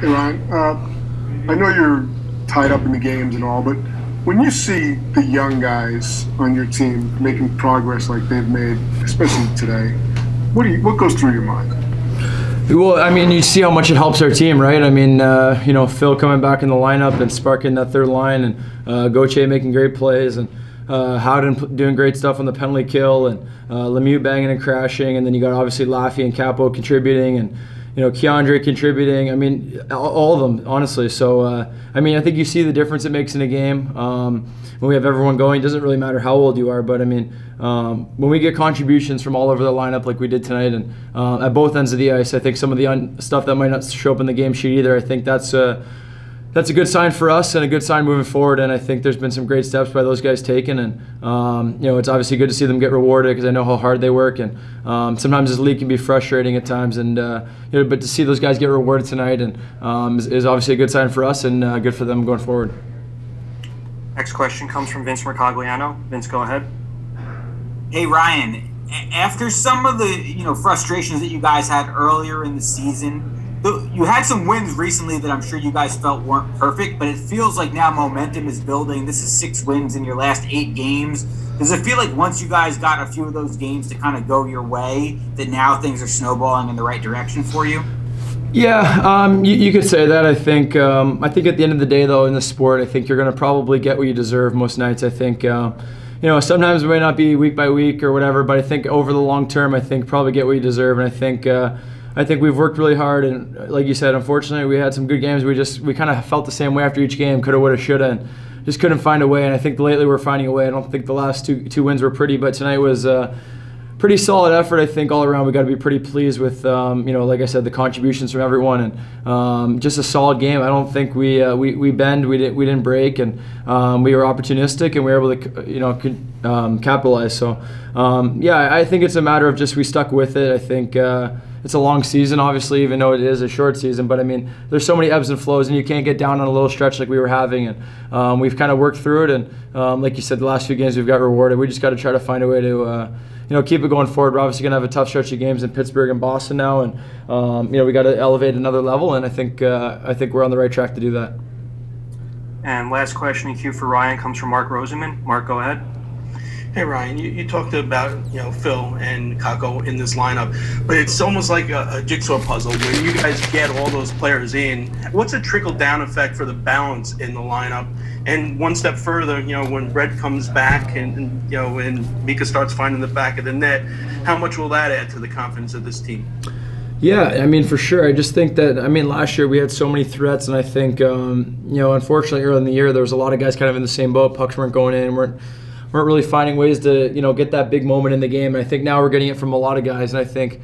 Hey Ryan, I know you're tied up in the games and all, but when you see the young guys on your team making progress like they've made, especially today, what goes through your mind? Well, I mean, you see how much it helps our team, right? I mean, Phil coming back in the lineup and sparking that third line, and Gauthier making great plays, and Howden doing great stuff on the penalty kill, and Lemieux banging and crashing, and then you got obviously Laffy and Capo contributing, and Keandre contributing. I mean, all of them, honestly. So, I think you see the difference it makes in a game. When we have everyone going, it doesn't really matter how old you are, but I mean, when we get contributions from all over the lineup like we did tonight, and at both ends of the ice, I think some of the stuff that might not show up in the game sheet either, I think that's a good sign for us and a good sign moving forward. And I think there's been some great steps by those guys taken, and it's obviously good to see them get rewarded because I know how hard they work, and sometimes this league can be frustrating at times, and but to see those guys get rewarded tonight and is obviously a good sign for us and good for them going forward. Next question comes from Vince Mercogliano. Vince, go ahead. Hey Ryan, after some of the frustrations that you guys had earlier in the season, you had some wins recently that I'm sure you guys felt weren't perfect, but it feels like now momentum is building. This is 6 wins in your last 8 games. Does it feel like once you guys got a few of those games to kind of go your way, that now things are snowballing in the right direction for you? Yeah, you could say that. I think at the end of the day, though, in the sport, I think you're going to probably get what you deserve most nights. I think sometimes it may not be week by week or whatever, but I think over the long term, I think probably get what you deserve. And I think we've worked really hard, and like you said, unfortunately, we had some good games. We kind of felt the same way after each game, coulda, woulda, shoulda, and just couldn't find a way. And I think lately we're finding a way. I don't think the last two wins were pretty, but tonight was pretty solid effort. I think all around we got to be pretty pleased with like I said, the contributions from everyone, and just a solid game. I don't think we bend, we didn't break, and we were opportunistic, and we were able to capitalize. So I think it's a matter of just we stuck with it. I think it's a long season, obviously, even though it is a short season. But I mean, there's so many ebbs and flows, and you can't get down on a little stretch like we were having. And we've kind of worked through it. And like you said, the last few games we've got rewarded. We just got to try to find a way to keep it going forward. We're obviously going to have a tough stretch of games in Pittsburgh and Boston now, and we got to elevate another level. And I think we're on the right track to do that. And last question in queue for Ryan comes from Mark Rosenman. Mark, go ahead. Hey Ryan, you talked about Phil and Kako in this lineup, but it's almost like a jigsaw puzzle. When you guys get all those players in, what's a trickle down effect for the balance in the lineup? And one step further, when Brett comes back and Mika starts finding the back of the net, how much will that add to the confidence of this team? Yeah, I mean, for sure. I just think that, last year we had so many threats, and I think, unfortunately early in the year there was a lot of guys kind of in the same boat. Pucks weren't going in, weren't really finding ways to, get that big moment in the game. And I think now we're getting it from a lot of guys, and I think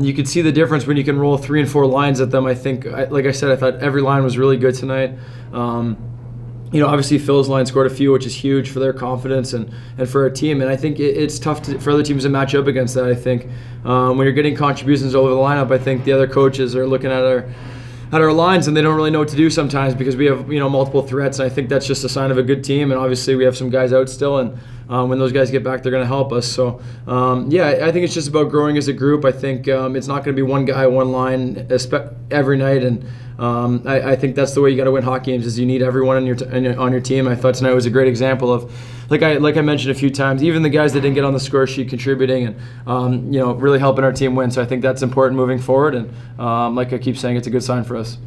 you could see the difference when you can roll 3 and 4 lines at them. I think, like I said, I thought every line was really good tonight. Obviously Phil's line scored a few, which is huge for their confidence and for our team. And I think it's tough for other teams to match up against that. I think when you're getting contributions over the lineup, I think the other coaches are looking at our lines and they don't really know what to do sometimes because we have multiple threats. And I think that's just a sign of a good team. And obviously we have some guys out still, and when those guys get back, they're going to help us. So I think it's just about growing as a group. I think it's not going to be one guy, one line every night, and I think that's the way you got to win hockey games. Is you need everyone on your team. I thought tonight was a great example of, like I mentioned a few times, even the guys that didn't get on the score sheet contributing and really helping our team win. So I think that's important moving forward. And like I keep saying, it's a good sign for us.